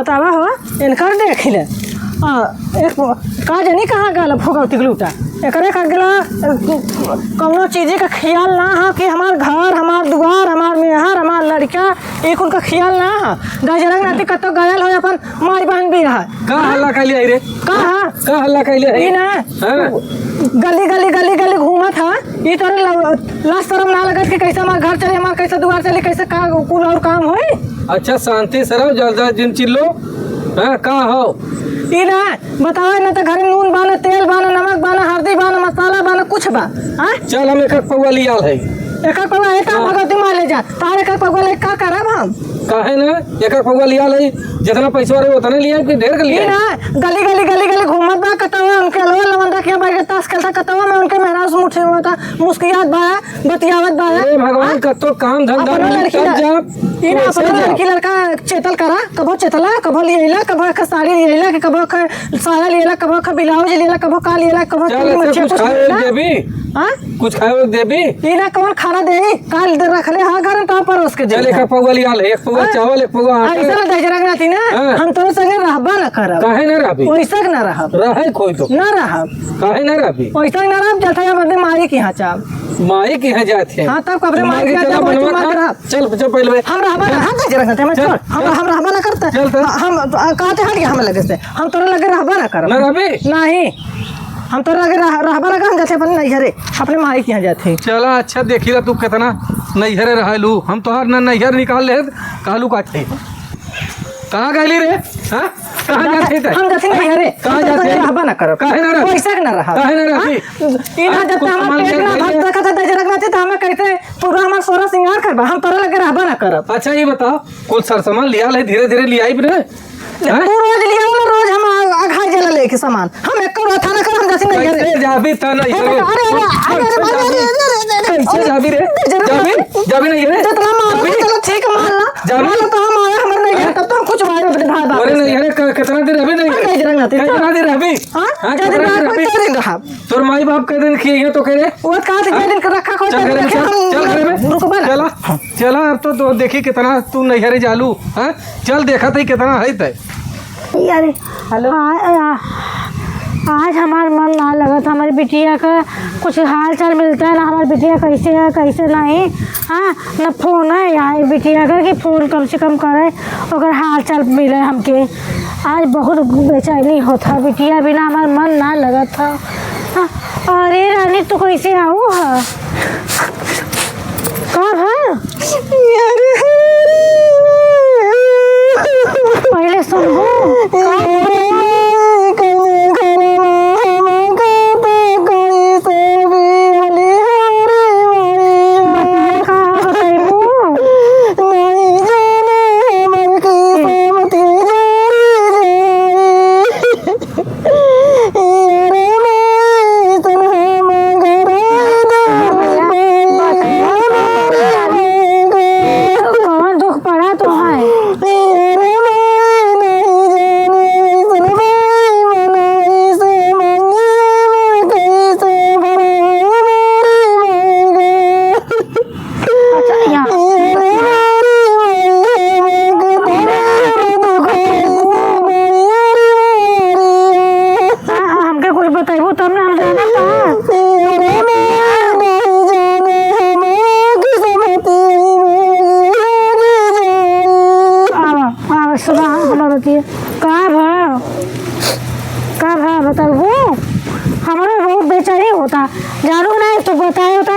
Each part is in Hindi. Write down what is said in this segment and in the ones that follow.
बतावा हो इनकर देख ले एक का जानी कहाँ गल भोगवती लूटा एकरे का गला कौनो चीज़ का ख्याल ना है कि हमार घर हमार दुआर हमार मेहर हमार लड़का एक उनका ख्याल ना है गजरंग नाती कतो गयल हो अपन माई बहन भी है का हल्ला कैले रे का हल्ला कैले है ना गली गली गली गली घूमत है ये तरह लाश शर्म ना लगत कि कैसे हमार घर चले हमार कैसे दुआर चले कैसे का कुल और काम होई। अच्छा शांति से रहो जल्द जिन चिल्लो हां का हो ई ना बताओ ना तो घर में नून बाना तेल बाना नमक बाना हल्दी बाना मसाला बाना कुछ बा हां चल हम एक पौवा लियाल है एक पौवा एक भगवती मान ले जा तारे का पौवा ले का करब हम काहे ना एक पौवा लियाल है जितना पैसा रहे उतना लिया कि ढेर कर लिया ना गली गली गली गली घूमत बा कतवा उनके लोल लवंदा के बैठ ताश खेलता कतवा में उनके मेहराज मुठे होता मुस्कियात बा बतियावत बा अरे भगवान कतो काम धंधा नहीं जा ई ना अपना लड़की लड़का चेतल करा कबो चेतला कबो लिएला कबो का साड़ी लिएला कि कबो का साया लिएला कबो का ब्लाउज लिएला कबो का लिएला कबो कुछ खाए देबी हां कुछ खाए देबी ई ना कौन खाना दे काल दे रख ले हां घर में तो पर उसके चल एक पौवा लियाल है एक पौवा चावल एक पौवा आटा ऐसा दजरंग नाती ना हम तो संगे रहबा ना करब काहे ना रहबी वैसा ना रहब रहे कोई तो ना रहब काहे ना रहबी वैसा ना रहब जथा बदे मारी की हां चाब माई के यहाँ जाते हैं हां तब कबरे मार के चल चल पहले हम रहबा ना हां दजरंग नाती हम चल हम रहबा ना करते हम कहते हट गया हम लगे से हम तोरे लगे रहबा ना करब ना रहबी नहीं हम तो लगे रहबा लगा हम जैसे अपन नैहरे अपने माई के यहाँ जाते चला अच्छा देखी ला तू कितना नैहरे रहलू हम तो हर नैहर निकाल ले कहलू काटे कहाँ गईली रे हां कहाँ जाते थे हम जाते नैहरे कहाँ जाते रहबा ना करब काहे ना रहबी पैसा ना रहा काहे ना रहबी ई ना जब हम पेट ना भक्त कथा दजरंग नाती तो हमें कहते पूरा हमार सोरा सिंगार करबा हम तोरे लगे रहबा ना करब। अच्छा ये बताओ कुल सर सामान लिया ले धीरे धीरे लियाई रे रोज लिया रोज हम आघा जला लेके सामान हम एक करो थाना कर हम जाते नहीं कैसे जाबी था नहीं कैसे जाबी रे जाबी नहीं रे जितना मार चलो ठीक मान ला जाबी तो हम आए हमर नहीं तब तो कुछ मारे अपने भाई बाप अरे नहीं अरे कितना देर अभी नहीं दजरंग नाती कितना देर अभी हां कितना दिन रहा तोर माई बाप के दिन किए तो कह रे वो कहा था दिन का रखा को चल घर में रुक बा चला चला अब तो देखी कितना तू नैहरे जालू हां चल देखा था कितना है तय यार हेलो आज हमारा मन ना लगा था हमारी बिटिया का कुछ हाल चाल मिलता है ना हमारी बिटिया कैसे है कैसे नहीं हाँ ना फोन है यार बिटिया का कि फोन कम से कम करे अगर हाल चाल मिले हमके आज बहुत बेचैनी होता बिटिया बिना हमारा मन ना लगा था हाँ, अरे रानी तो कैसे आऊँ है कब है पहले सुनो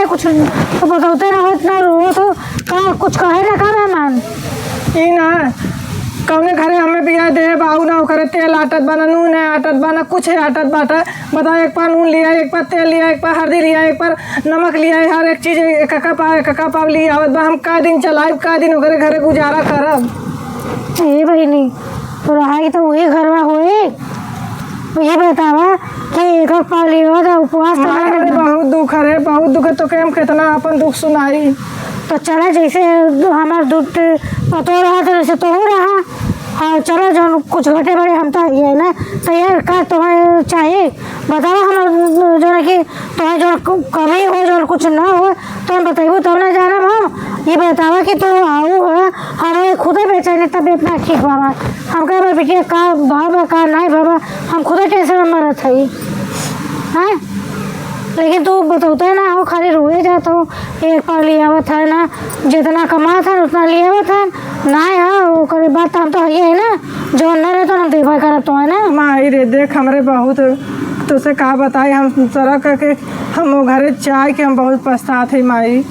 कुछ तो बताते रहो इतना रो तो का कुछ कहे ना कर मन ई ना कौने घरे हमें बिया दे बाऊ ना करे तेल आटत बना नून है आटत बना कुछ है आटत बाटा बताओ एक पार नून लिया एक पार तेल लिया एक पार हल्दी लिया एक पार नमक लिया हर एक चीज़ एक पाव लिया आवत बा हम का दिन चलाए का दिन ओकरे घरे गुजारा करब ए बहिनी तो रहाई तो वही घर में होए ये बतावा कि एक पाव लियो तो उपवास बहुत दुख है बहुत दुख तो हम कितना अपन दुख सुनाई तो चला जैसे हमार दुख पतो रहा तो जैसे तो रहा हाँ चलो जो कुछ घटे बड़े हम तो ये ना तैयार का तुम्हें चाहिए बताओ हम जो है कि तुम्हें जो कमी हो जो कुछ ना हो तो हम बताइए तब ना जाना हम ये बतावा कि तो आओ हमें खुद ही बेचैन तबीयत ना ठीक बाबा हम कह बेटिया का बाबा का नहीं बाबा हम खुद ही टेंशन में मरत है हैं लेकिन तू बताता है ना हो खाली रोए जा तो एक पाव ले आवत है ना जितना कमा था उतना ले आवत है ना है वो करे बात हम तो है ना जो न रहे तो हम देखा करब तो है ना माई रे देख हमरे बहुत तुझसे कहा बताई हम तरह करके हम वो घरे चाय के हम बहुत पछतात है माई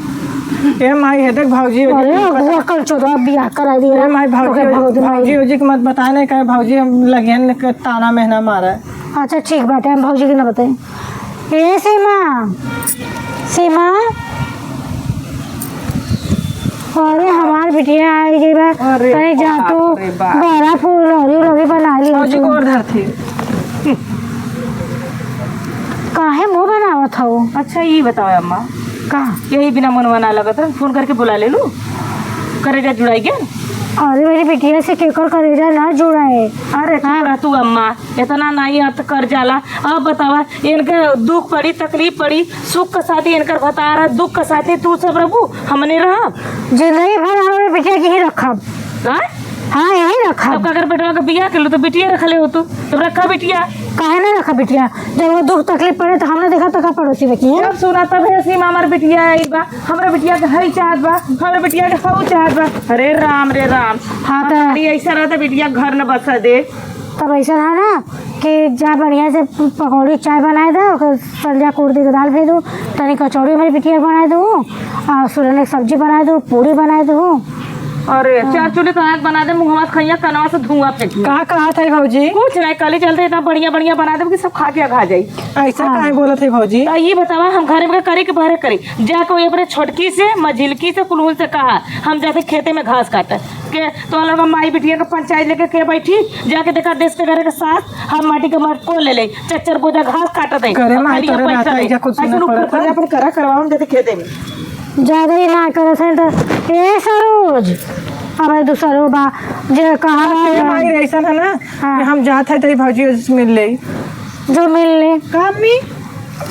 ये माई है देख भाजी अरे वो कल चौदह बियाह करा दिया माई भाजी उजी के मत बताए नहीं कहे भाजी हम लगियन के ताना महीना मारा है। अच्छा ठीक बाटे हम भाजी के ना बताए ए सीमा सीमा अरे हमार बिटिया आई गई बा अरे कहीं जा तो बाप रे बाप। बड़ा फूल रोली बना ली भाजी को और धर थी काहे मुंह बनावत हो अच्छा ये बताओ अम्मा का यही बिना मनवा ना लगा था फोन करके बुला ले लूं करेगा जुड़ाई क्या अरे मेरी बिटिया से केकर करेजा ना जुड़ा है अरे हाँ तू अम्मा इतना नहीं आता कर जाला अब बतावा इनके दुख पड़ी तकलीफ पड़ी सुख के साथ इनकर बता रहा दुख के साथ तू सब रहू हमने रहा जिंदगी भर हमारे बिटिया की ही रखब हाँ यही रखा अब अगर बेटवा का बियाह कर लो तो बिटिया रख ले हो तू तब रखा बिटिया काहे ना रखा बिटिया जब वो दुख तकलीफ पड़े तो हमने देखा तो का पड़ोसी बची है अब सुना तब है सीमा हमार बिटिया आई बा हमरा बिटिया के हई चाहत बा हमरा बिटिया के हऊ चाहत बा अरे राम रे राम हाँ तो ऐसा रहता बिटिया घर न बसा दे तब ऐसा है ना कि जा बढ़िया से पकौड़ी चाय बनाए दो ओकर सब्जा कुर्दी के दाल भेज दो तनी कचौड़ी मेरी बिटिया बनाए दो और सुरन की सब्जी बनाए दो पूरी बनाए दो अरे चार चूल्हे तो आग बना दे मुँह खैया कनवा से धुआं फेंक कहाँ कहा था भाजी कुछ नहीं कल चलते इतना बढ़िया बढ़िया बना दे कि सब खा के खा जाई ऐसा कहाँ बोला थे भाजी तो ये बतावा हम घर में करे के बाहर करी जाके अपने छोटकी से मझिलकी से कुलहुल से कहा हम जाते खेते में घास काटे के तो लगा माई बिटिया का पंचायत लेके के बैठी जाके देखा देश के घर के साथ हम माटी के मट को ले ले चच्चर बोझा घास काट दे करे माई तोरे रहता है जा कुछ सुनना पड़ता है अपन करा करवाओ जाते खेते में ज्यादा ही ना करे थे तो ए सरोज अब दूसरो बा जे कहा माई ऐसा है ना हाँ। कि हम जाते थे भाजी से मिल ले जो मिल ले कामी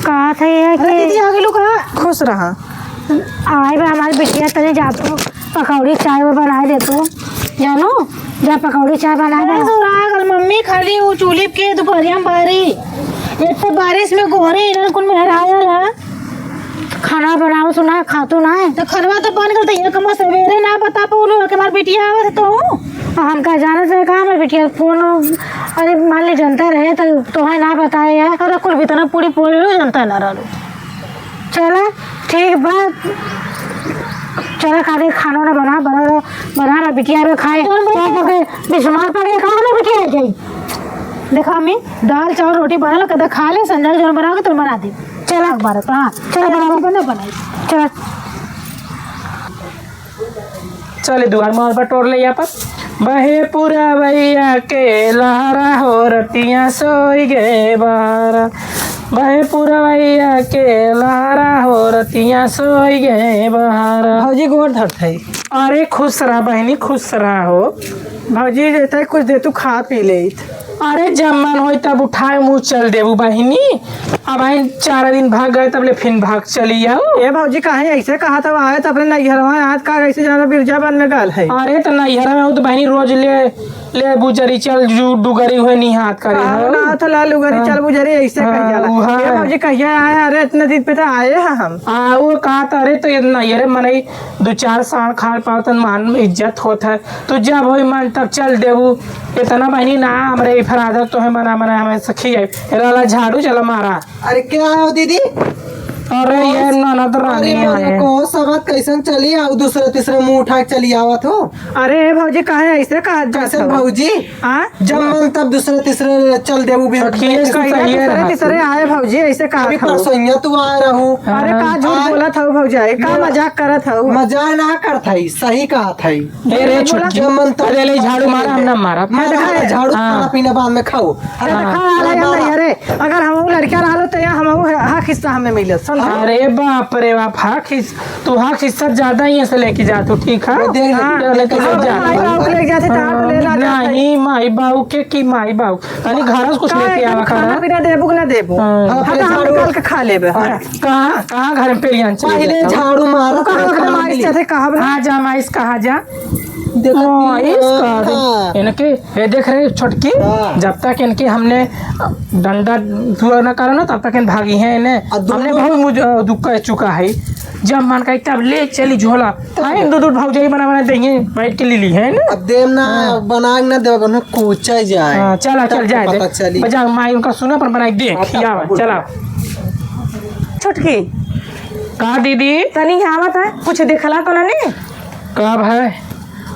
कहा था ये कि आगे लोग खुश रहा आए बा हमारी बिटिया तने जा तो पकौड़ी चाय वो बनाए दे तू जानो जा पकौड़ी चाय बनाए दे मम्मी खाली वो चूल्हे के दोपहरिया में बारी एक तो बारिश में गोरे इधर कुल में हराया खाना बनाओ सुना खातो ना है तो खरवा तो बन गल ये कम सवेरे ना बता पाऊलो कि हमार बिटिया आवत तो हम का जाने से कहा हमारी बिटिया फोन अरे मान ली जनता रहे तो तुम्हें ना बताए यार अरे कुल भी तना पूरी पूरी जनता ना रहो चला ठीक बात चला खाते खाना ना बना बिटिया में खाए बीमार पड़ गया कहाँ ना बिटिया जाई देखा हमें दाल चावल रोटी बना कदा खा ले संजय जो बना के तुम बना दे चला अखबार हाँ चलो बना बनाई चल चले दुआर मार पर टोर ले पर बहे पूरा भैया के लहरा हो रतियाँ सोई गे बारा बहे पूरा भैया के लहरा हो रतियाँ सोई गे बहारा भौजी गोर धर थे अरे खुश रहा बहनी खुश रहा हो भौजी देता कुछ दे तू खा पी ले अरे जब मन हो तब उठाए मुँह चल देबू बहनी अब आई 4 दिन भाग गए तब ले फिर भाग चली आओ ये भौजी काहे ऐसे कहा था आए तो अपने नैहर में आज का ऐसे जाना बिरजा बन में गल है अरे तो नैहर में हो तो बहनी रोज ले बुजरी चल जू डुगरी हुए नहीं हाथ करे ना तो ला लुगरी चल बुजरी ऐसे कह जाला ये भौजी कहिया आए अरे इतने दिन पे तो आए हैं हम वो कहा था अरे तो नैहर मने 2-4 साल खाल पाओ तो मान इज्जत होता है तो जब हो मन तब चल देबू इतना बहनी ना हमारे फरादा तो है मना हमें सखी है झाड़ू चला मारा अरे क्या हो दीदी अरे ये ननद रानी है को सबक कैसन चली आओ दूसरे तीसरे मुंह उठा के चली आवत हो अरे भौजी काहे ऐसे कहा कैसे भौजी हाँ जब मन तब दूसरे तीसरे चल देबू तीसरे आए भौजी ऐसे कहा अभी परसों तू आ रहू अरे का झूठ बोला था भौजी का मजाक करा था मजाक ना कर थाई सही कहा थाई जब मन तब ले झाड़ू मारा हम ना मारा झाड़ू खाना पीना बाद में खाओ अरे अगर हम लड़कियां रहा तो हम हक हिस्सा हमें मिले अरे बाप रे बाप, तू हिस्सा ज्यादा ही ऐसे लेके जा तू, ठीक है? देख ले, लेके जा। माई बाबू के ले जाते तो लेना नहीं माई बाबू के की माई बाबू खाली घर से कुछ लेके आवा खाना कर। पीना देबू कि ना देबू? हाँ। हम निकाल के खा लेबे। कहाँ घर में पेरियान पहले झाड़ू मारो कहाँ माई से कहा हाँ जा माइस कहाँ जा देखो इनके ये देख रहे छोटकी, हाँ। जब तक इनके हमने डंडा धुआ न करो ना तब तक इन भागी है इन्हें हमने बहुत मुझे दुख कर चुका है। जब मन का तब ले चली झोला हाँ दूध भाव बना देंगे बैठ के ली है ना। अब देव ना बना ना देव बना कोचा जाए। हाँ, चला चल जाए पता दे चली। बजा माई उनका सुना पर बनाई दे खिया चला। छोटकी कहा दीदी तनी आवत है कुछ देखला तो ना कब है?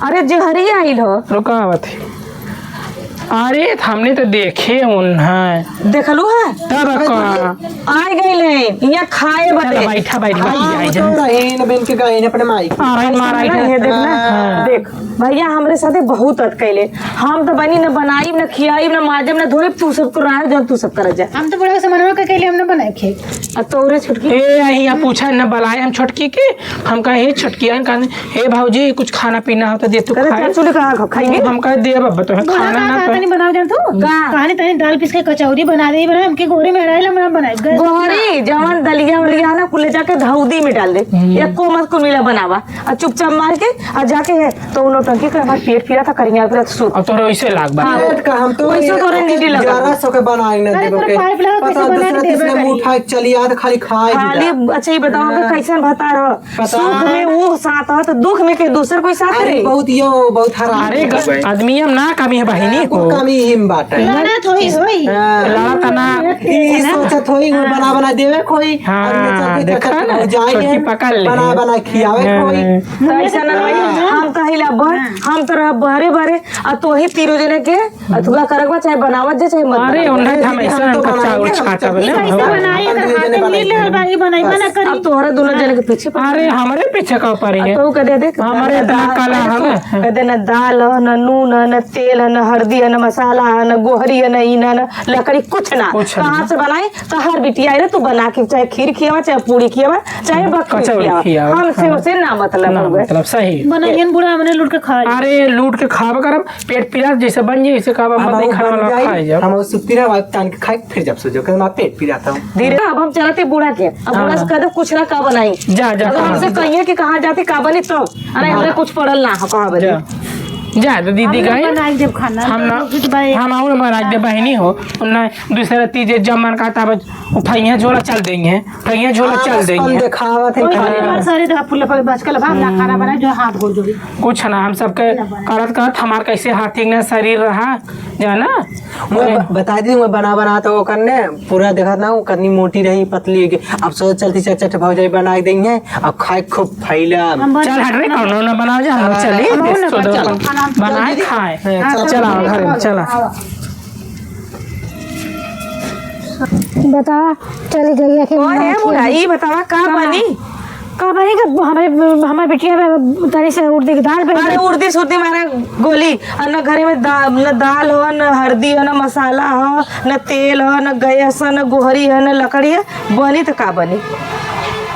अरे जहरी आइल हो रुका आवत है। अरे हमने तो देखे उन्हें देखलू है तब का आ गई ले यहाँ खाए बदे बैठा बैठ बन के गए अपने माई ये देख ना हाँ। देख भैया हमरे साथे बहुत अटकैले। हम तो बनी न बनाई न खियाई न माजब न धोए, तू सब कराए जब तू सब कर जा। हम तो बड़ा सामान के लिए हमने बनाए खे। अब तोरे छुटकी ए यहाँ पूछा न बलाए हम छोटकी के हम कहे हे छोटकी हे भाऊजी कुछ खाना पीना हो तो दे तू खाए। चुली कहा खाएंगे हम कहे दे बब्बा तो खाना ना नहीं बनाओ जान तू कहानी तनी दाल पीस के कचौरी बना दे बना हमके गोरे में रहला हमरा बनाए गोहरी जवन दलिया उलिया ना कुल जाके धौदी में डाल दे एको मत कुल मिला बनावा और चुपचाप मार के और जाके है तो उन टंकी के हमार पेट फिरा था करिया फिरा सूत। अब तो ऐसे लाग बा हम तो वैसे तोरे नीडी लगा 1100 के बनाए ना देव के पता दूसरा तीसरा मुंह उठा के चली आ तो खाली खाए खाली अच्छा ही बताओ कि कैसन बता रहो सुख में वो साथ हो तो दुख में के दूसर कोई साथ रे। बहुत यो बहुत हरा अरे आदमी हम ना कमी है बहिनी को कमी हिम बाटे ना थोड़ी होई लड़ा तना ई सोचत होई बना बना देवे कोई हाँ, देखा ना, छोटकी पकड़ ले। बना बना खियावे कोई तो ऐसा ना भाई हम तो हिला बर हम तो रह बहरे बहरे आ तो ही तीरो जने के अथुआ करगवा चाहे बनावत जे चाहे मत अरे उन्हें हम ऐसा कच्चा उड़ छाता बने अब तोहरा दोनों जने के पीछे अरे हमारे पीछे का ऊपर है तो कह दे हमारे दाल काला हमें कहते न दाल ह न नून ह न तेल ह न हल्दी ह न मसाला ह न गोहरी ह न ईना न लकड़ी कुछ ना कहाँ से बनाई तो हर बिटिया है तू बना के चाहे खीर खियावा चाहे पूरी खियावा चाहे बकरी खियावा हमसे उसे ना मतलब हो गए मतलब सही बनाइए बुढ़ा हमने लूट के खा अरे लूट के खावा करब पेट पीला जैसे बन जाए ऐसे खावा मत नहीं खाना वाला खाए जाओ हम सुती रहा तान के खाए फिर जब सोचो कि मैं पेट पी रहा था धीरे अब हम चलते बूढ़ा के अब बूढ़ा से कहते कुछ ना का बनाई जा जा अगर हमसे कहिए कि कहाँ जाती का बनी तो अरे हमरे कुछ पड़ल ना हो कहाँ बनी जा जा तो दीदी गए बनाई जब खाना हम ना हम और महाराज दे बहनी हो उन्हें दूसरा तीजे जमन का तब फैया झोला चल देंगे फैया झोला चल देंगे दिखावा थे सारे तो फुल्ला पर बच के भाग ना खाना बनाए जो हाथ गोल जोड़ी कुछ ना हम सबके करत करत हमार कैसे हाथी ना शरीर रहा जाना बता दी मैं बना बना तो वो करने पूरा देखा ना वो करनी मोटी रही पतली अब सोच चलती चट भौजाई बना देंगे अब खाए खूब फैला चल हट रे कौन ना बनाओ जा हम चली बनाए खाए चला घर में चला बता चली गई है कि है बूढ़ा ये बतावा का बनी का बनी का हमारे बिटिया तनी से उड़दी की दाल पे अरे उड़दी सुड़दी मारे गोली और न घरे में न दाल हो न हल्दी हो न मसाला हो न तेल हो न गैस हो न गोहरी हो न लकड़ी है बनी तो का बनी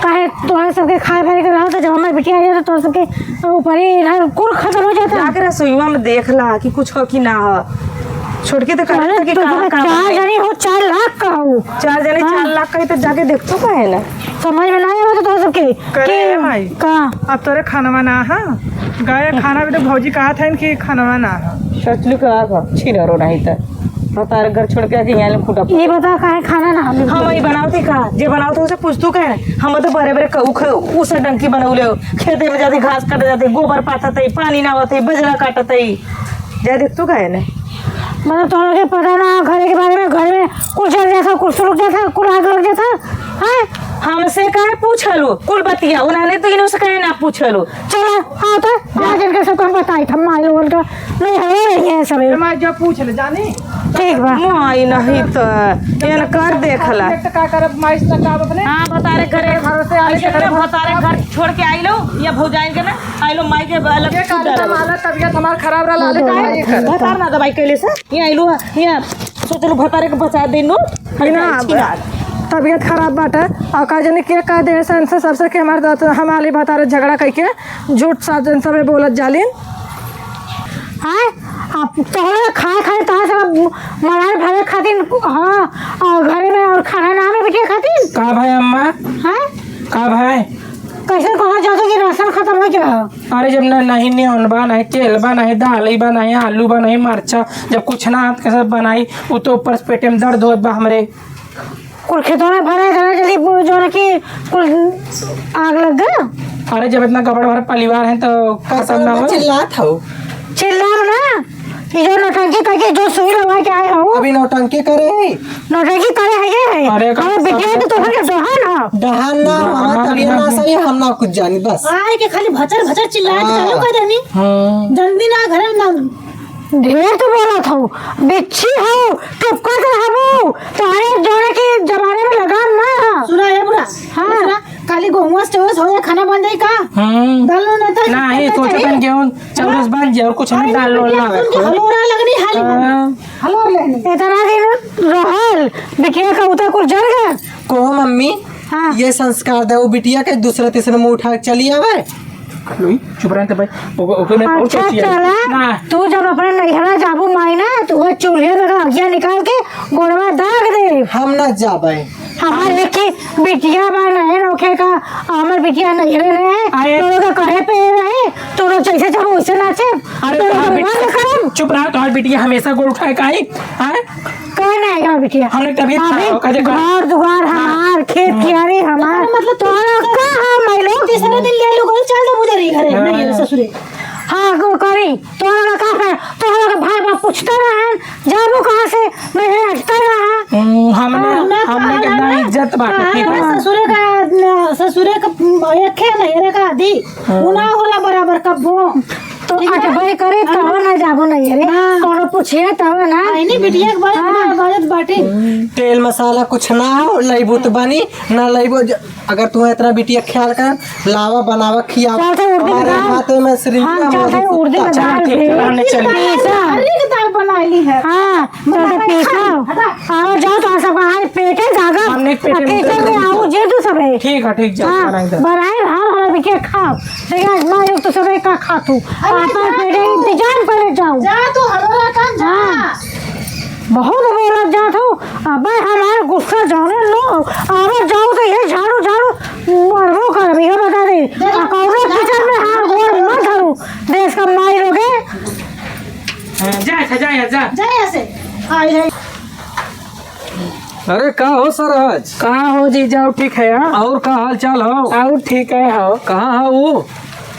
काहे तोहरे सबके खाए भरे के रहो तो जब हमारे बिटिया आई तो तोहरे सबके ऊपर ही कुल खत्म हो जाता जाकर रसोईवा में देख ला कि कुछ हो कि ना हो छोटकी तो कह रहा कि चार जनी हो 4 लाख का हो 4 जने 4 लाख का ही तो जाके देख तो का है ना समझ में ना आया तो तोहरे सबके करे भाई का अब तोरे खाना बना है गए खाना भी तो भौजी कहा था कि खाना बना है सचलू का छीन रो नहीं तो बता घर छोड़ के आके यहाँ फूटा ये बता काहे खाना ना हम वही बनावती का जे बनावते उसे पूछतू का हम तो बड़े बड़े उस डंकी बनौले हो खेते में जाते घास काटे जाते गोबर पाथत पानी ना होते बजरा काटत जा देखतू का है ना मतलब तो के पता ना घर के बारे में घर में कुछ चल जाता कुछ रुक जाता कुछ आग लग जाता है हमसे कहे पूछलो कुल बतिया उन्होंने तो इन्हों से कहे ना पूछलो चलो हाँ तो आज इनके सब हम बताई था माई लोगों का नहीं है सब मैं जब पूछ ले जानी ठीक बा माई नहीं तो इन कर देखला का करब माइस ना का अपने हाँ बतारे घरे घर से आए बतारे घर छोड़ के आई लो या भौजाइन के ना आई लो माई के अलग हमारा तबियत हमार खराब रहा ले भतार ना दवाई कैले से ये आई लो यहाँ सोचलो भतारे के बचा दे नो तबीयत खराब बाटे और का जाने के का देर से इनसे सबसे के हमारे बता रहे झगड़ा करके झूठ साजन सबे बोलत जालिन। हाँ आप तोहरे खाए खाए तहाँ सब मराए भरे खातिर हाँ और घरे में और खाना ना में बिटिया खातिर का भाई अम्मा हाँ का भाई कैसे कहा जाता कि राशन खत्म हो गया। अरे जब ना नहीं न्योन बा नहीं तेल बा नहीं दाल बा नहीं आलू बा नहीं मरचा जब कुछ ना हाथ के साथ बनाई वो तो ऊपर से पेटे में दर्द होत बा हमरे। कुल खेतों में भरे जरा जल्दी जो है कि कुल आग लग गया। अरे जब इतना गबड़ भर परिवार है तो खत्म ना हो। चिल्लात हो चिल्ला ना ये जो नौटंकी करके जो सुई लगा के आए हो अभी नौटंकी करे नौटंकी करे है ये अरे अरे बिटिया तो तुम्हारे डहान ना डहान ना हमारा तबीयत ना सही हम ना कुछ जानी बस आए के खाली भचर भचर चिल्लाए के चालू कर देनी जल्दी ना घर में ना ढेर तो बोला था बिच्छी हो चुप कर रहबो तुम्हारे जोड़े के जमाने में लगाम ना सुना है बुरा हाँ। सुना, खाली गेहूं स्टोर हो खाना बन जाए का दाल ना था नहीं तो चटन गेहूं चौरस बन जाए और कुछ नहीं डाल लो ना हलोरा लगनी हाली हलोर लेनी इतना दिन रहल बिटिया का उतर कुछ जल गया। को मम्मी हाँ। ये संस्कार दे वो बिटिया के दूसरे तीसरे में उठा के चली आवे। चुप रहते भाई ओके मैं और अच्छा सोचिए चला ना तू जब अपने नैहरा जाबू माई ना तो वो चूल्हे में आगिया निकाल के गोड़वा दाग दे। हम ना जाबे हमारे की बिटिया बा नहीं रोके का हमार बिटिया नहीं रहे तो लोग कहे पे रहे तो लोग जैसे चाहो वैसे नाचे। अरे तो हाँ, लोग बेटी, बंद करम चुप रहा तो बिटिया हमेशा गोड़ उठाए का ही हैं कौन आएगा बिटिया हमने तबीयत अबे खराब कर घर दुआर हमार खेत कियारी हमार मतलब तो कहाँ मैं लोग तीसरे दिन ले लो चल दे मुझे नहीं घरे नहीं ससुरे हाँ गो करी तो कहा तो भाई बाप पूछता रहा जाबू कहाँ से मैं हटता रहा हमने कितना इज्जत बात ठीक है ससुरे का एक है नहरे का आदि उना होला बराबर कब्बो तो अटबई करे तब ना जाबो नहीं रे कोनो पूछिए तब ना नहीं बिटिया के बात बाटे तेल मसाला कुछ ना हो लईबू तो बनी ना लईबू अगर तू इतना बिटिया ख्याल कर लावा बनावा खियावा चलते उर्दी हमारे दाल। हाथों में हाँ चलते उर्दी का दाल अरे की दाल बना ली है हाँ चलते पीसा आओ जाओ तो सब आए पेटे जागा हमने पेटे में किचन में आओ जे तू सब है ठीक है ठीक जा हाँ बनाए हाल वाला बिके खाओ देखा माँ तो सब का खा तू आपा पेटे इंतजाम करे जाओ जा तू हलोरा का जा बहुत बोलत जात हो अब हमारा गुस्सा जाने लो अब जाओ तो ये झाड़ू झाड़ू मरबो कर भी बता दे कौनो किचन में हाथ गोड़ मत धरो देश का माई लोगे जा ऐसे आई है अरे का हो सरहज कहाँ हो जी जाओ ठीक है और का हाल चाल हो और ठीक है हो कहाँ है वो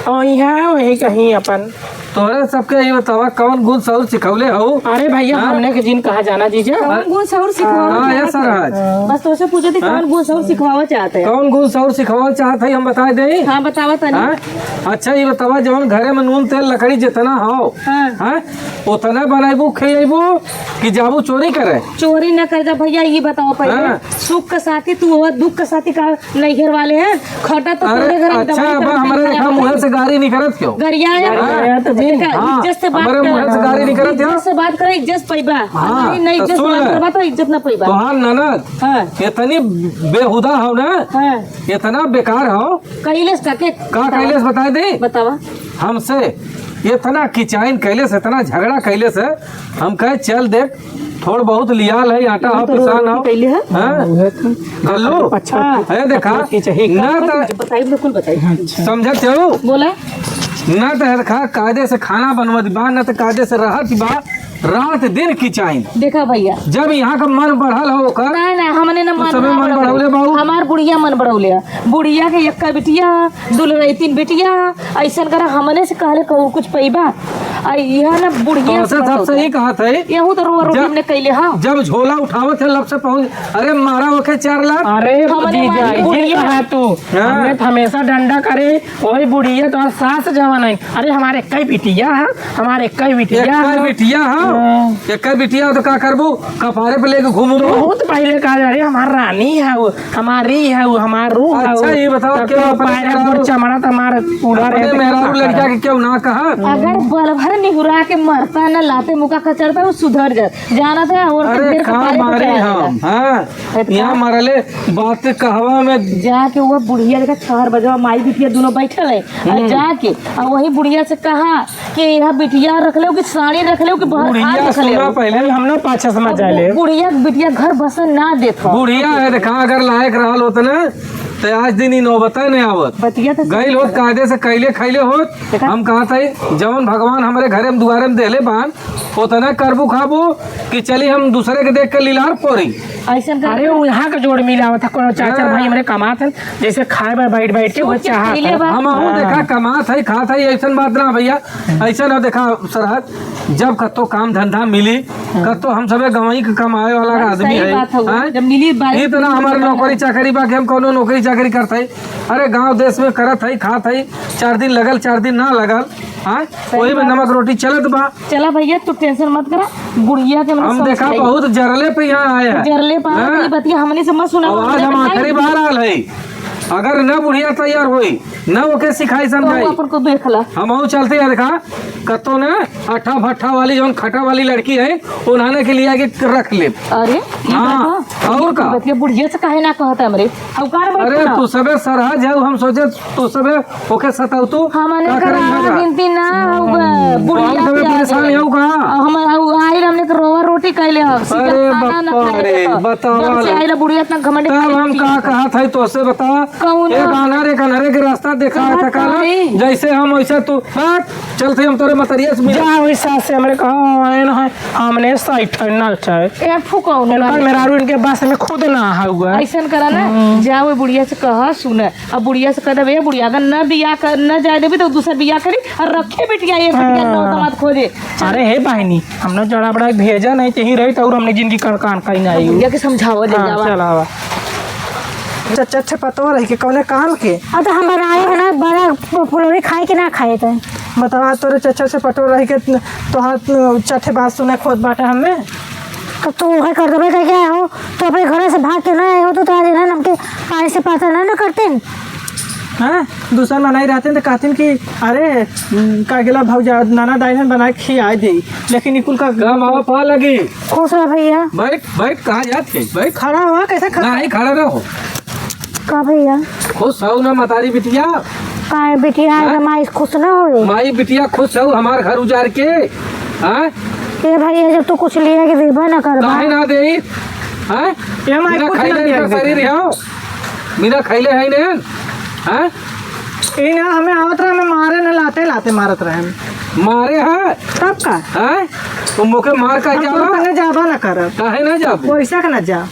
और यहाँ वही कहीं अपन तोरे सबके ये बतावा कौन गुण सौर सिखौले हो। अरे भैया हमने के जिन कहा जाना जीजा कौन गुण सौर सिखवावा हाँ ये सरहज बस तो से पूछे थे कौन गुण सौर सिखवावा चाहते हैं कौन गुण सौर सिखवा चाहत है हम बता दे। हाँ बतावा तनी हाँ? अच्छा ये बतावा जवन घरे में नून तेल लकड़ी जितना हो हाँ? उतना बनाबू खिलेबू कि जाबू चोरी करे। चोरी न कर जा भैया ये बताओ हाँ। पहले सुख का साथी तू हो दुख का साथी का नैहर वाले हैं खटा तो अरे तोरे घर में अच्छा दवाई अब कर हमारे देखा मुँह से गाड़ी नहीं करत क्यों। गरिया हाँ, इज्जत से बात हमारे मुँह से गाड़ी नहीं करत इज्जत से बात करे इज्जत पैबा हाँ, नहीं इज्जत से तो सुन बात ले। करबा तो इज्जत न पैबा तोहार ननद हाँ इतनी बेहुदा हो ना हाँ इतना बेकार हो कैलेश काके का कैलेस बता दे बतावा हमसे इतना किचाइन कैले से इतना झगड़ा कैले से हम कहे चल देख थोड़ बहुत लियाल है आटा हो पिसान हो कैले है हाँ? गल्लू अच्छा है देखा ना तो बताइए बिल्कुल बताइए समझत हो बोला ना तो देखा कायदे से खाना बनवत बा ना तो कायदे से रहत बा रात दिन किचाइन देखा भैया जब यहाँ का मन बढ़ल हो ओकर नहीं नहीं हमने न मन सबे मन बढ़ौले बाबू हमार बुढ़िया मन बढ़ौले बुढ़िया के एक बिटिया दुल रही तीन बिटिया ऐसा कर हमने से कहले कहू कुछ पैबा यह ना बुढ़िया तो सबसे ही कहा थे यहू तो रोआ रोटी हमने कैले हाँ जब झोला उठावत है लब से पहुंच अरे मारा ओके 4 लाख। अरे हमने जीजा मारी ये बुढ़िया। कहा तू हाँ। हमने तो हमेशा डंडा करे वही बुढ़िया तो सास जवान है अरे हमारे कई बिटिया है हमारे कई बिटिया एक है बिटिया हो एक बिटिया तो का करबू कपारे पे लेके घूमू बहुत पहले कहा अरे हमार रानी है वो हमारी है वो हमार रूह है अच्छा, ये बताओ क्यों अपने पैर चमड़ा तो हमारा पूरा अपने मेहरारू लड़का के क्यों ना कहा अगर बल भर निहुरा के मरता न लाते मुका कचरता वो सुधर जात जाना था और अरे देर कहाँ कपारे पे मारे चढ़ा हम देगा। हाँ यहाँ मारले बात कहवा में जाके वो बुढ़िया देखा 4 बजे माई बिटिया दोनों बैठल है और जाके और वही बुढ़िया से कहा कि यह बिटिया रख ले कि साड़ी रख ले कि बाहर बुढ़िया रख ले सुना पहले हम लोग पाछा समझ जाले बुढ़िया बिटिया घर बसन ना देता बुढ़िया है देखा अगर लायक रहल होत ना तो आज दिन ही नौबता नहीं आवत बतिया तो गई होत कायदे से कैले खैले होत हम कहा था जवन भगवान हमारे घरे में दुआरे में देले बान होता ना करबू खाबू कि चली हम दूसरे के देख के लीलार पोरी ऐसा अरे वो यहाँ का जोड़ मिला हुआ था कोनो चाचा भाई हमारे कमात है जैसे खाए बार बैठ बैठ के वो चाहत है। हम देखा कमात है खात है ऐसा बात ना भैया ऐसा ना देखा सरहद जब कतो काम धंधा मिली कतो हम सबे गवाई के कमाए वाला का आदमी सही है बात है वो। हाँ? जब मिली बारिश इतना हमारे नौकरी चाकरी बाकी हम कोनो नौकरी चाकरी करते है अरे गांव देश में करत है खात है 4 दिन लगल 4 दिन ना लगल हाँ वही में नमक रोटी चलत बा चला भैया तू टेंशन मत करा बुढ़िया के हम देखा बहुत जरले पे यहाँ आए हैं जरले पा हाँ? बतिया हमने से मत सुना आवाज हम आखिरी बार आल है अगर न बुढ़िया तैयार हुई न ओके सिखाई समझाई अपन को देखला हम चलते हैं देखा कतो न अट्ठा भट्ठा वाली जो खटा वाली लड़की है उन्होंने के लिए आगे रख ले अरे ये हाँ, बता, और का? बतिया बुढ़िया से काहे ना कहता हमरे हौकार बैठ अरे तू सबे सरहज है हम सोचे तू सबे ओके सताऊ तू हमने का करा करेंगे का? गिनती ना बुढ़िया सबे परेशान है का हम आई हमने के रोवा रोटी कैले ह अरे बापा रे बतावा बुढ़िया इतना घमंड तब हम कहा था तो से बता कौन? एक अनारे कनारे के रास्ता देखा था काला जैसे हम वैसे तू हट चलते हम तोरे मतरिया से मिला जा वैसा से हमरे कहा है ना हमने साइट ना चाहे ए फुकाऊ मेरा इनके बस में खुद ना हुआ ऐसन करा ना जा वो बुढ़िया से कहा सुन अब बुढ़िया से कह दे बुढ़िया अगर न बिया कर न जाए देवी तो दूसरा बिया करी और रखे बिटिया एक बिटिया नौ दामाद खोजे अरे हे बहनी हमने जड़ा बड़ा भेजा नहीं तो ही रही तो और हमने जिंदगी कान कहीं ना आई बुढ़िया के समझाओ ले जावा चला चच्चा अच्छा पतो रही कि कौने काम के अब तो हम बनाए है ना बड़ा फुलौरी खाए कि ना खाए थे बतावा तोरे चच्चा से पतो रही के तोहार चट्ठे बात सुने खोद बाटे हमें तो तू है कर देवे क्या हो तो अपने घर से भाग के ना आए हो तो आज ना हमके पानी से पाता ना करते हाँ दूसरा मनाई रहते तो कहते कि अरे का गिला भौजा नाना दाई ने बना के खिया दी लेकिन इकुल का मावा पा लगी खुश रह भैया बैठ बैठ कहाँ जाते बैठ खड़ा हुआ कैसे खड़ा नहीं खड़ा रहो का भैया खुश हो ना मतारी बिटिया का बिटिया माई खुश ना हो माई बिटिया खुश हो हमार घर उजाड़ के हाँ ये भैया जब तू कुछ लिया के देबा ना कर काहे ना दे हाँ ये माई बिना कुछ खैले ना दिया इनका शरीर हो बिना खैले है ने हाँ ये ना हमें आवत रहे हमें मारे न लाते लाते मारत रहे मारे है तब का हाँ तुम मुके मार का हम जावा तो कने जाबा ना कर काहे ना जाबो पैसा का ना जा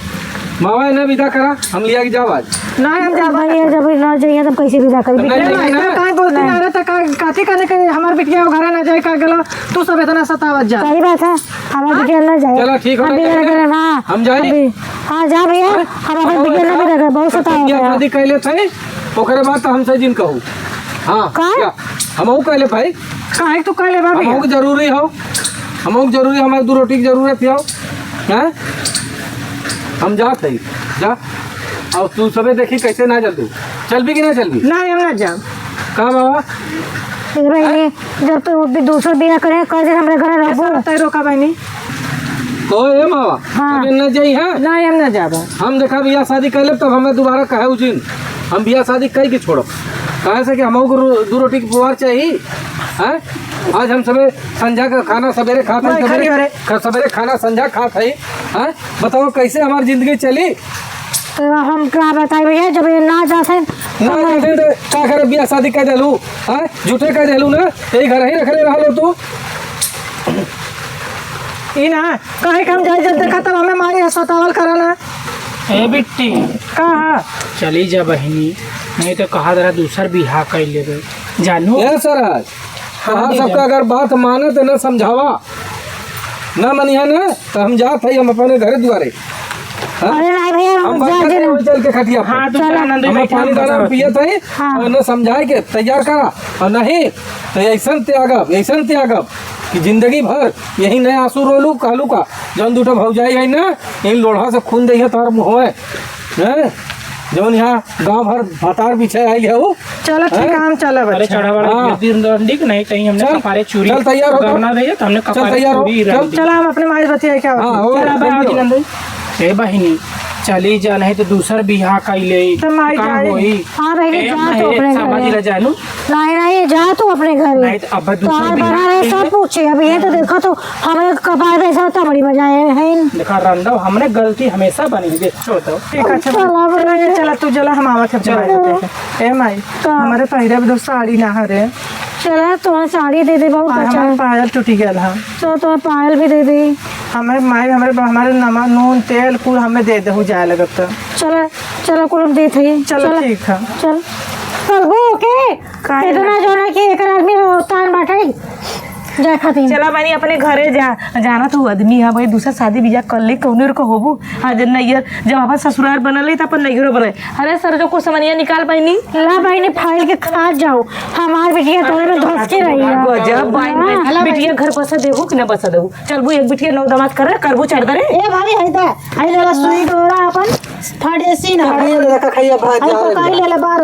मावा ने विदा करा हम लिया के जाओ आज ना हम जाबा भैया जब ना जाइए तब कैसे विदा कर नहीं, नहीं, नहीं। का बोलते ना रे तक काठी कने के हमार बिटिया घर ना जाए का गेलो तू सब इतना सतावत जा सही बात है हमारा बिटिया ना जाए चलो ठीक हो हम गया। बिटिया ना हाँ हम जाए हाँ जा भैया हम अपने बिटिया ना भी रखे बहुत सताव बिटिया शादी कैले थे ओकरे बाद तो हमसे जिन कहू हाँ का? क्या हमहू कहले भाई काहे तू कहले बाबी हमहू जरूरी हो हमहू जरूरी हमारे 2 रोटी की जरूरत है हैं हम जात है जा और तू सबे देखी कैसे ना जल्दी चल भी कि ना चल भी ना हम ना जा कहाँ बाबा ये भाई जब तो भी दूसरा बिया करे कर दे हमारे घर रहबो तय रोका बहनी तो ये मावा हाँ। अबे न जाई है ना हम ना जाबा हम देखा बियाह शादी कर ले तब हमें दोबारा कहे उचिन हम बियाह शादी कई के छोड़ो कहे से कि हमको 2 रोटी की पुआर चाहिए हैं आज हम सबे संझा का खाना सवेरे खाते हैं सवेरे खाना संझा खाते हैं हैं बताओ कैसे हमारी जिंदगी चली तो हम क्या बताए भैया जब ये ना जाते ना दे दे का करे बियाह शादी कर देलू हैं झूठे कर देलू ना यही घर ही रखले रहलो तू ई ना काहे हम जाए जब देखा तब हमें मारी सतावल कराना ए बिट्टी कहा चली जा बहनी नहीं तो कहा जरा दूसर बिहा कर ले जानू ये सर हाँ सबका अगर बात माने तो न समझावा न मनिया न तो हम जात है हम अपने घर द्वारे अरे नहीं भैया हम जा बात दे करें चल के खटिया पर। हाँ दूसरा आनंद हम पानी दाना पिए थे हाँ। और न समझाए के तैयार करा और नहीं तो ऐसा त्यागब कि जिंदगी भर यही नया आंसू रोलू कहलू का जौन 2 भौजाई है ना यही लोढ़ा से खून दे तार मुँह है जवन यहाँ गांव भर भतार बिछे आई है वो। चलो ठीक है, हम चला अरे बच्चा। चढ़ा वाला हाँ। रंडी नहीं कहीं हमने चल, कपारे चूरी चल तैयार हो तो। करना भैया तो हमने चल कपारे तैयार हो, चूरी चल। रंडी चला हम अपने माई बतिया क्या हाँ होती हो चला रंडी बाबा हो। जी ए बहिनी चली जा नहीं तो दूसर बियाह कैले तो माई का जाए। होई हाँ बहनी ए, जा नहीं, तो अपने समझ घर ला जानू नहीं नहीं जा तू अपने घर नहीं तो अब तो दूसर आज बना बियाह रहे सब पूछे अब ये तो देखो तो हमें कपार ऐसा तमड़ी बजाए है देखा रंडा हमने गलती हमेशा बनी है छोड़ दो ठीक है चला तू चला हम आवत है अपने माई बतिया। ए माई हमारे पहले भी दोस्त साड़ी ना हरे चला तुम्हें साड़ी दे दे बहुत अच्छा हमारे है पायल टूटी गया है। तो तुम्हें पायल भी दे दी हमें माई हमारे नमक नून तेल कुल हमें दे दे जाए लगत तो। चलो चलो कुल हम दे थे चलो ठीक है। चल प्रभु के इतना जो ना कि एक आदमी तान बाटे जा खाती चला मैंने अपने घरे जाना तो आदमी है भाई दूसरा शादी बियाह कर ले कौन को होबू आज नैयर जब अपन ससुराल बनल है तो अपन नैहरो बने। अरे सर जो कुछ समनिया निकाल पाईनी ला भाई ने फाइल के खा जाओ हमार बिटिया तोरे में धस के रही है गजब बाई में बिटिया घर बसा देबू कि ना बसा देबू चल बू एक बिटिया नौ दमाद करे करबू चढ़ दे ए भाई है दा आई ले सुई डोरा अपन फड़ेसी ना ये देखा खैया भात आई जा तो काई ले बार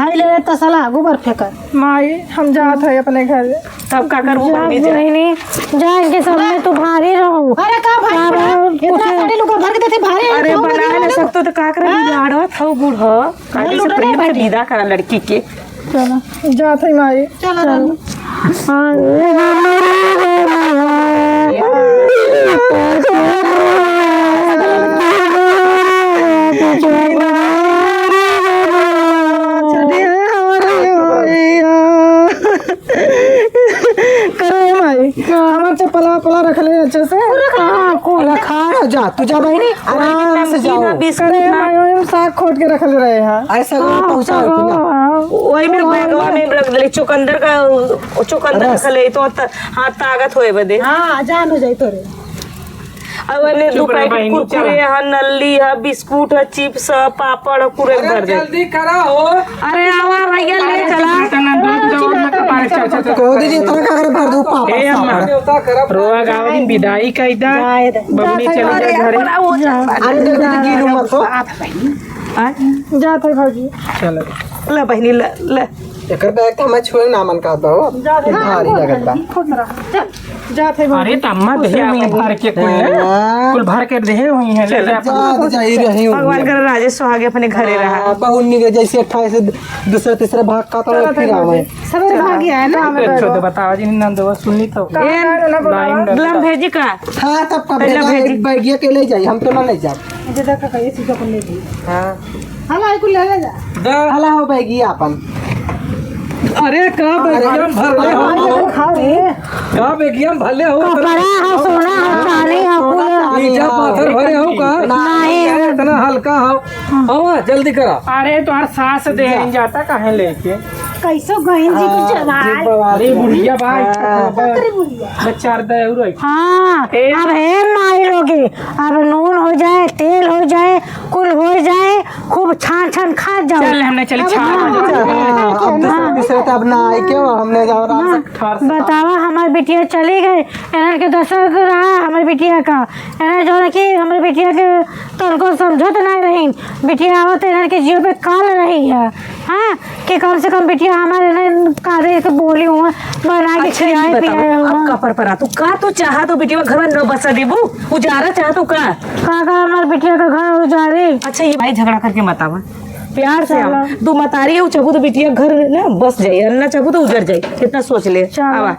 आई ले तसला गोबर फेंकर माई हम जात है अपने घर। तब का करबू नहीं जा इनके सामने तो भारी रहो अरे का भाई इतना साड़ी लोग भर के देते भारी है। अरे बना ना सकतो तो का करे बिगाड़ो था बूढ़ा काहे से प्रेम के विदा करा लड़की के चलो जात है माई। करे माई हमारे तो पला रख ले अच्छे से। खा जा तू जा बहनी आराम से जाओ। करे माई हम साग खोट के रख ले रहे हैं। ऐसा पहुंचा वही में बैगवा में रख दे चुकंदर का चुकंदर खले तो हाथ ताकत होए बदे हां जान हो जाई तोरे और वाले दो पैकेट कुरकुरे है नल्ली है बिस्कुट है चिप्स है पापड़ पूरे भर दे जल्दी करा हो। अरे आवा भैया ले चला इतना दूध दो ना कपारे चल को दीजिए इतना का कर भर दो पापा ए अम्मा देवता करब रोआ गाँव की विदाई का इदा बबनी चली जा घरे अरे देखो गिरू मत हो जात है भौजी। चलो ले बहनी ले एकर बैग तो मैं छोड़ ना मन का दो भारी लगत बा। जात है अरे तम्मा दे में भर के कुल भर के दे हुई है ले जा जा जाई रही हूं भगवान कर राजेश सुहागे अपने घरे रहा बहुनी के जैसे 28 से दूसरा तीसरा भाग का तो फिर आवे सवेरे भाग गया है ना हमें छोड़ बतावा जी नंदवा सुनी तो लाइन लम भेजी का हां तब कब एक बैगिया के ले जाई हम तो ना ले जा मुझे देखा कहीं चीजों को ले ली। हां हला को ले जा। हला हो बैगिया अपन अरे का बेगियम भले हो खा रे का बेगियम भले हो बड़ा है सोना है चांदी है कुल नीचा पाथर भरे हो का नहीं इतना हल्का हो हवा जल्दी करा। अरे तो सास दे नहीं जाता काहे लेके कैसो गहिन जी की जवान अरे बुढ़िया भाई बच्चा दे उरो हाँ अब है माई लोगे अब नून हो जाए तेल हो जाए कुल हो जाए खूब छान छान खा जाओ चल हमने चली छा अब दूसरा तब ना आई क्यों हमने जा रहा बतावा हमारी बिटिया चली गई एनर के दशक रहा हमारी बिटिया का एनर जो है कि हमारी बिटिया के तनको समझो तो नहीं रही बिटिया आवत एनर के जीव पे काल रही है हाँ कि कम से कम बिटिया हमारे कादे के बोली हुआ बना के खिलाए पिलाए अब हुआ का पर तू का तू चाहा तो बिटिया घर में न बसा देबू उजारा चाहा तू का हमारी बिटिया का घर उजारे अच्छा ये भाई झगड़ा करके मत आवा प्यार से आवा तू मतारी है चाहू तो बिटिया घर ना बस जाए ना चाहू तो उजर जाए कितना सोच ले आवा